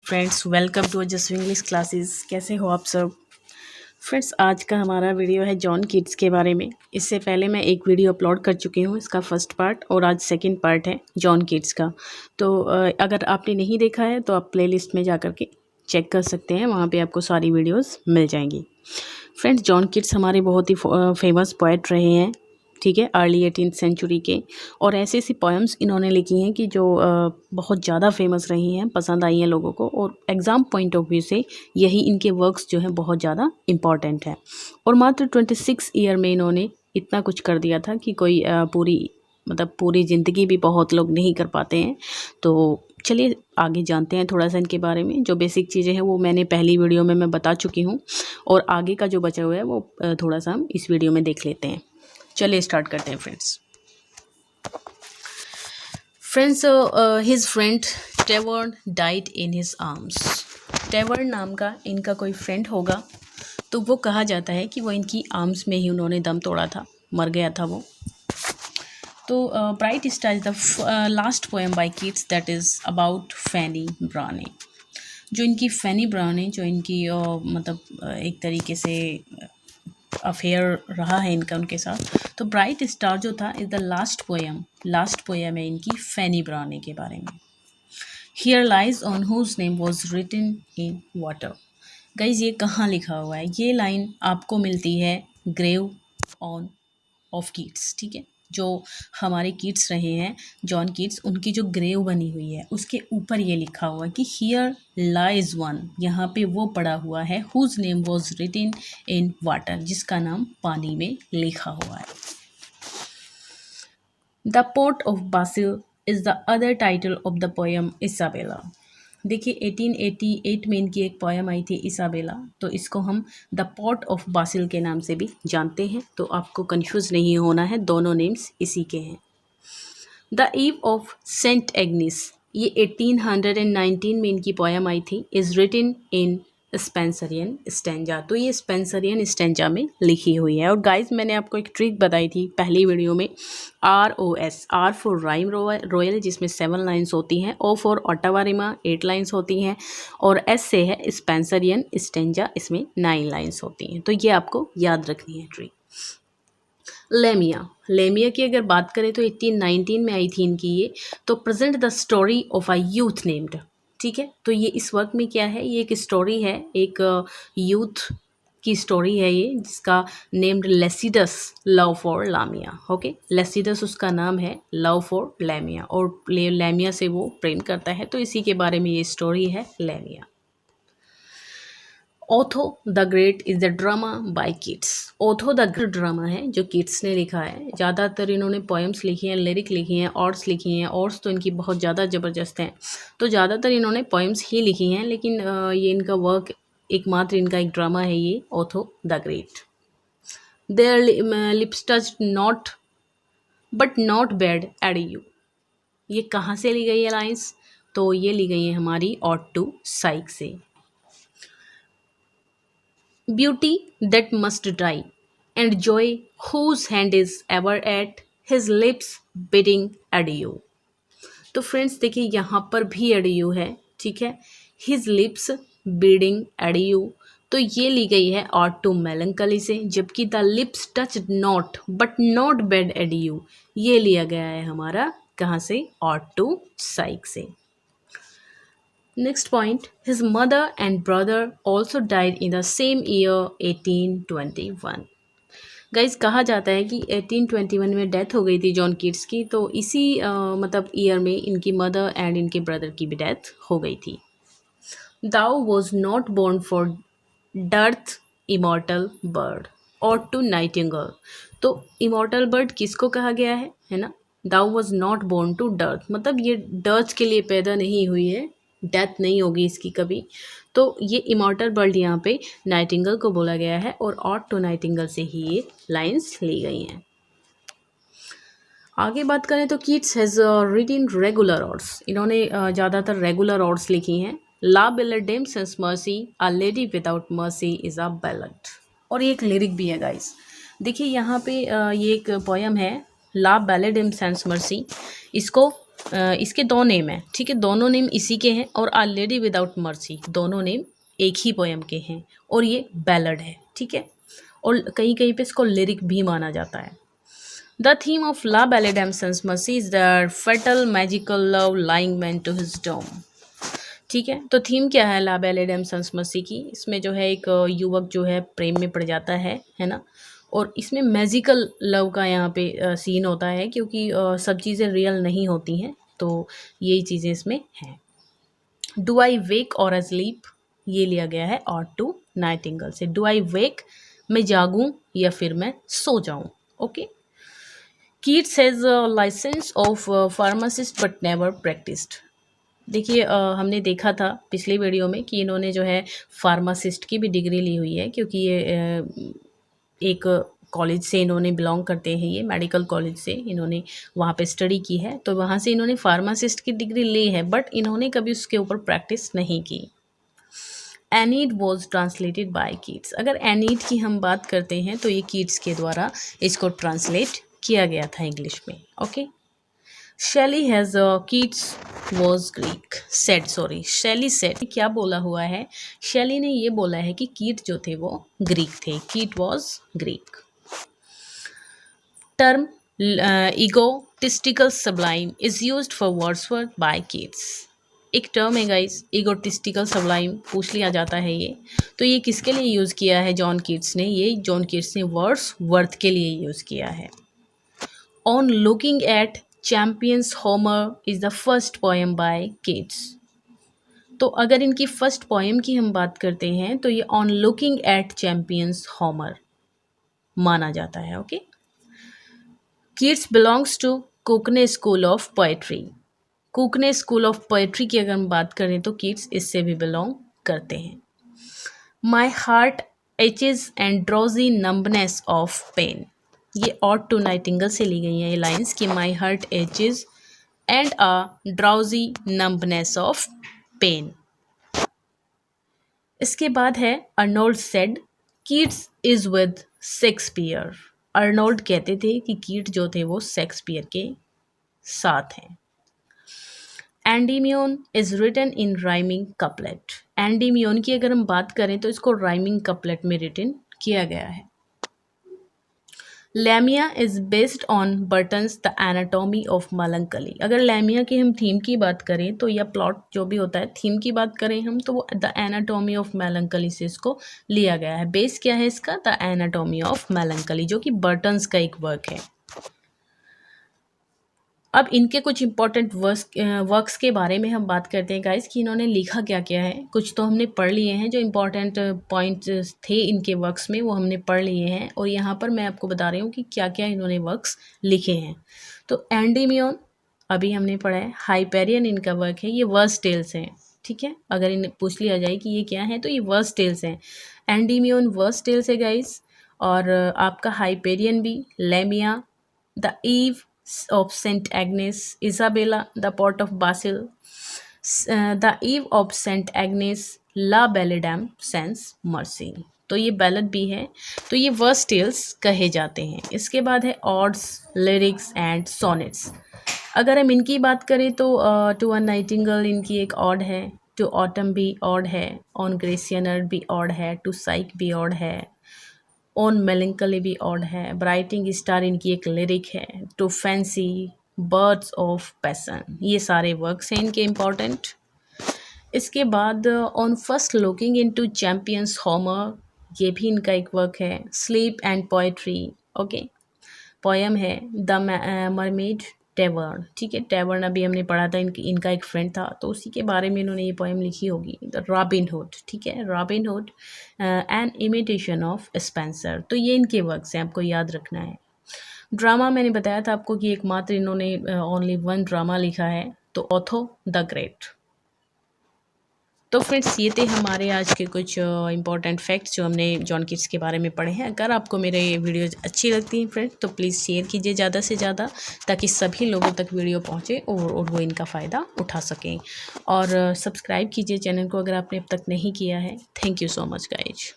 Friends, welcome to just English classes. कैसे हो आप सब? फ्रेंड्स, आज का हमारा वीडियो है जॉन कीट्स के बारे में। इससे पहले मैं एक वीडियो अपलोड कर चुकी हूँ, इसका फर्स्ट पार्ट, और आज सेकंड पार्ट है जॉन कीट्स का। तो अगर आपने नहीं देखा है तो आप प्लेलिस्ट में जा कर के चेक कर सकते हैं, वहाँ पे आपको सारी वीडियोस मिल जाएंगी। फ्रेंड्स, जॉन कीट्स हमारे बहुत ही फेमस पोएट रहे हैं, ठीक है, अर्ली 18th सेंचुरी के। और ऐसी ऐसी पोएम्स इन्होंने लिखी हैं कि जो बहुत ज़्यादा फेमस रही हैं, पसंद आई हैं लोगों को, और एग्ज़ाम पॉइंट ऑफ व्यू से यही इनके वर्क्स जो हैं बहुत ज़्यादा इम्पॉर्टेंट है। और मात्र 26 ईयर में इन्होंने इतना कुछ कर दिया था कि कोई पूरी ज़िंदगी भी बहुत लोग नहीं कर पाते हैं। तो चलिए आगे जानते हैं थोड़ा सा इनके बारे में। जो बेसिक चीज़ें हैं वो मैंने पहली वीडियो में मैं बता चुकी हूँ, और आगे का जो बचा हुआ है वो थोड़ा सा हम इस वीडियो में देख लेते हैं। चलिए स्टार्ट करते हैं friends. His friend Tavern died in his arms. Tavern नाम का इनका कोई फ्रेंड होगा, तो वो कहा जाता है कि वो इनकी आर्म्स में ही उन्होंने दम तोड़ा था, मर गया था वो। तो bright star is the last poem by Keats that is about Fanny Brawne. जो इनकी फैनी ब्राउनी, जो इनकी एक तरीके से अफेयर रहा है इनका उनके साथ। तो ब्राइट स्टार जो था इज़ द लास्ट पोएम है इनकी फैनी ब्राउनी के बारे में। Here lies on whose name was written in water. Guys, ये कहाँ लिखा हुआ है? ये लाइन आपको मिलती है ग्रेव ऑन ऑफ कीट्स, ठीक है। जो हमारे कीट्स रहे हैं, जॉन कीट्स, उनकी जो ग्रेव बनी हुई है उसके ऊपर ये लिखा हुआ है कि हियर लाइज वन, यहाँ पे वो पड़ा हुआ है, whose name was written in water, जिसका नाम पानी में लिखा हुआ है। The port of Basil is the other title of the poem Isabella. देखिए 1888 में इनकी एक पोएम आई थी इसाबेला, तो इसको हम द पोर्ट ऑफ बासिल के नाम से भी जानते हैं। तो आपको कंफ्यूज नहीं होना है, दोनों नेम्स इसी के हैं। The Eve of Saint Agnes, ये 1819 में इनकी पोएम आई थी, is written in Spenserian stanza. तो ये स्पेंसरियन स्टेंजा में लिखी हुई है। और गाइस, मैंने आपको एक ट्रिक बताई थी पहली वीडियो में, ROS, R for rhyme royal, जिसमें 7 लाइन्स होती हैं, O for Ottawa Rima 8 lines होती हैं, और S से है स्पेंसरियन स्टेंजा, इसमें 9 लाइन्स होती हैं। तो ये आपको याद रखनी है ट्रिक। लेमिया की अगर बात करें तो 1819 में आई थी इनकी ये। तो present the story of a youth named, ठीक है। तो ये इस वर्क में क्या है, ये एक स्टोरी है, एक यूथ की स्टोरी है ये, जिसका named Lycius love for Lamia. Okay, Lycius उसका नाम है, लव फॉर लेमिया, और लेमिया से वो प्रेम करता है। तो इसी के बारे में ये स्टोरी है, Lamia. Otho the Great is the drama by Keats. Otho the Great drama है जो कीट्स ने लिखा है। ज़्यादातर इन्होंने पोएम्स लिखी हैं, लिरिक लिखी हैं, ऑर्ड्स लिखी हैं। ऑर्ड्स तो इनकी बहुत ज़्यादा ज़बरदस्त हैं, तो ज़्यादातर इन्होंने पोएम्स ही लिखी हैं। लेकिन ये इनका वर्क एकमात्र इनका एक ड्रामा है ये, Otho the Great. Their lips touch not but not bade adieu. ये कहाँ से ली गई है लाइन्स? तो ये ली गई है हमारी ऑट टू साइक से। Beauty that must die, and joy whose hand is ever at his lips bidding adieu। तो फ्रेंड्स देखिए, यहाँ पर भी adieu है, ठीक है, his lips bidding adieu। तो ये ली गई है ought to melancholy से, जबकि the lips touched not but not bid adieu, ये लिया गया है हमारा कहाँ से? ought to psych से। Next point, his mother and brother also died in the same year 1821। Guys, कहा जाता है कि 1821 में डेथ हो गई थी जॉन कीट्स की, तो इसी ईयर में इनकी मदर एंड इनके ब्रदर की भी डेथ हो गई थी। Thou was not born for डर्थ इमॉर्टल बर्ड और टू नाइटिंगेल। तो इमॉर्टल बर्ड किसको कहा गया है ना? Thou was not born to डर्थ, मतलब ये डर्थ के लिए पैदा नहीं हुई है, डेथ नहीं होगी इसकी कभी। तो ये इमॉर्टल बर्ड यहाँ पे नाइटिंगेल को बोला गया है, और ऑट टू नाइटिंगेल से ही ये लाइंस ली गई हैं। आगे बात करें तो Keats has written regular odes. इन्होंने ज़्यादातर रेगुलर ऑर्ड्स लिखी हैं। La Belle Dame sans Merci, a lady without mercy is a ballad. और ये एक लिरिक भी है गाइस। देखिए यहाँ पे ये एक पोएम है, ला बेलडेम सेंस मर्सी। इसको इसके दो नेम हैं, ठीक है, दोनों नेम इसी के हैं, और आ लेडी विदाउट मर्सी दोनों नेम एक ही पोएम के हैं, और ये बैलड है, ठीक है, और कहीं कहीं पे इसको लिरिक भी माना जाता है। The theme of La Belle Dame sans Merci is the fatal magical love luring man to his doom, ठीक है। तो थीम क्या है ला बैलेडम सेंस मर्सी की? इसमें जो है एक युवक जो है प्रेम में पड़ जाता है ना, और इसमें मैजिकल लव का यहाँ पे सीन होता है, क्योंकि सब चीज़ें रियल नहीं होती हैं, तो यही चीज़ें इसमें हैं। डू आई वेक और अस्लीप, ये लिया गया है और टू नाइटिंगेल से। डू आई वेक, मैं जागूं या फिर मैं सो जाऊं, okay. Keats has licence of pharmacist but never practised. देखिए हमने देखा था पिछली वीडियो में कि इन्होंने जो है फार्मासिस्ट की भी डिग्री ली हुई है, क्योंकि ये एक कॉलेज से इन्होंने बिलोंग करते हैं, ये मेडिकल कॉलेज से इन्होंने वहाँ पे स्टडी की है, तो वहाँ से इन्होंने फार्मासिस्ट की डिग्री ली है, बट इन्होंने कभी उसके ऊपर प्रैक्टिस नहीं की। एनीड वॉज ट्रांसलेटेड बाय कीट्स। अगर एनीड की हम बात करते हैं तो ये कीट्स के द्वारा इसको ट्रांसलेट किया गया था इंग्लिश में, okay. Shelley has Keats was Greek said, sorry Shelley said, क्या बोला हुआ है? शेली ने ये बोला है कि कीट जो थे वो ग्रीक थे, Keats was Greek. Term egotistical sublime is used for Wordsworth by Keats. एक टर्म है गाइस ईगोटिस्टिकल सबलाइम, पूछ लिया जाता है ये, तो ये किसके लिए यूज़ किया है जॉन कीट्स ने? ये जॉन कीट्स ने वर्ड्सवर्थ के लिए यूज़ किया है। On looking at Chapman's Homer is the first poem by Keats. तो अगर इनकी फर्स्ट पोएम की हम बात करते हैं तो ये on looking at Chapman's Homer माना जाता है, okay. Keats belongs to Cockney school of poetry. Cockney school of poetry की अगर हम बात करें तो कीट्स इससे भी बिलोंग करते हैं। My heart aches and drowsy numbness of pain, ये ऑड टू नाइटिंगेल से ली गई है ये लाइन्स कि my heart aches and a drowsy numbness of pain. इसके बाद है Arnold said Keats is with Shakespeare. Arnold कहते थे कि कीट जो थे वो शेक्सपियर के साथ हैं। Endymion is written in rhyming couplet. Endymion की अगर हम बात करें तो इसको राइमिंग कपलेट में रिटन किया गया है। Lamia is based on Burton's the anatomy of melancholy. अगर लैमिया की हम थीम की बात करें तो या प्लॉट जो भी होता है, थीम की बात करें हम तो वो द एनाटॉमी ऑफ मेलंकली से इसको लिया गया है। बेस क्या है इसका? द एनाटॉमी ऑफ मेलंकली, जो कि बर्टन्स का एक वर्क है। अब इनके कुछ इंपॉर्टेंट वर्क्स के बारे में हम बात करते हैं गाइस कि इन्होंने लिखा क्या क्या है। कुछ तो हमने पढ़ लिए हैं, जो इंपॉर्टेंट पॉइंट्स थे इनके वर्क्स में वो हमने पढ़ लिए हैं, और यहाँ पर मैं आपको बता रही हूँ कि क्या क्या इन्होंने वर्क्स लिखे हैं। तो एंडीमियोन अभी हमने पढ़ा है, हाइपेरियन इनका वर्क है, ये वर्स टेल्स हैं, ठीक है। अगर इन्हें पूछ लिया जाए कि ये क्या है तो ये वर्स टेल्स हैं। एंडीमियोन वर्स टेल्स है गाइस, और आपका हाइपेरियन भी, Lamia, the eve of Saint Agnes, Isabella, the Port of Basil, the Eve of Saint Agnes, La Belladame Sans Mercy। तो ये बैलड भी है, तो ये वर्स टेल्स कहे जाते हैं। इसके बाद है ऑड्स, लिरिक्स एंड सोनेट्स। अगर हम इनकी बात करें तो टू अ नाइटिंगेल इनकी एक ऑड है, टू ऑटम भी ऑड है, ऑन ग्रेसियनर भी ऑड है, टू साइक भी ऑड है, ऑन मेलंकली भी ऑड है, ब्राइटिंग स्टार इनकी एक लिरिक है, to fancy, birds of passion, ये सारे वर्क्स हैं इनके इम्पॉर्टेंट। इसके बाद on first looking into Chapman's Homer, ये भी इनका एक वर्क है। Sleep and poetry, okay. Poem है द मरमेड टेवर्न, ठीक है। टेवर्न अभी हमने पढ़ा था, इनका एक फ्रेंड था तो उसी के बारे में इन्होंने ये पोएम लिखी होगी। द रॉबिन हुड, ठीक है, Robin Hood an imitation of Spenser. तो ये इनके वर्क्स हैं, आपको याद रखना है। ड्रामा मैंने बताया था आपको कि एकमात्र इन्होंने ओनली वन ड्रामा लिखा है, तो ओथो द ग्रेट। तो फ्रेंड्स ये थे हमारे आज के कुछ इंपॉर्टेंट फैक्ट्स जो हमने जॉन कीट्स के बारे में पढ़े हैं। अगर आपको मेरे वीडियोज़ अच्छी लगती हैं फ्रेंड्स तो प्लीज़ शेयर कीजिए ज़्यादा से ज़्यादा, ताकि सभी लोगों तक वीडियो पहुँचे और वो इनका फ़ायदा उठा सकें। और सब्सक्राइब कीजिए चैनल को अगर आपने अब तक नहीं किया है। Thank you so much guys.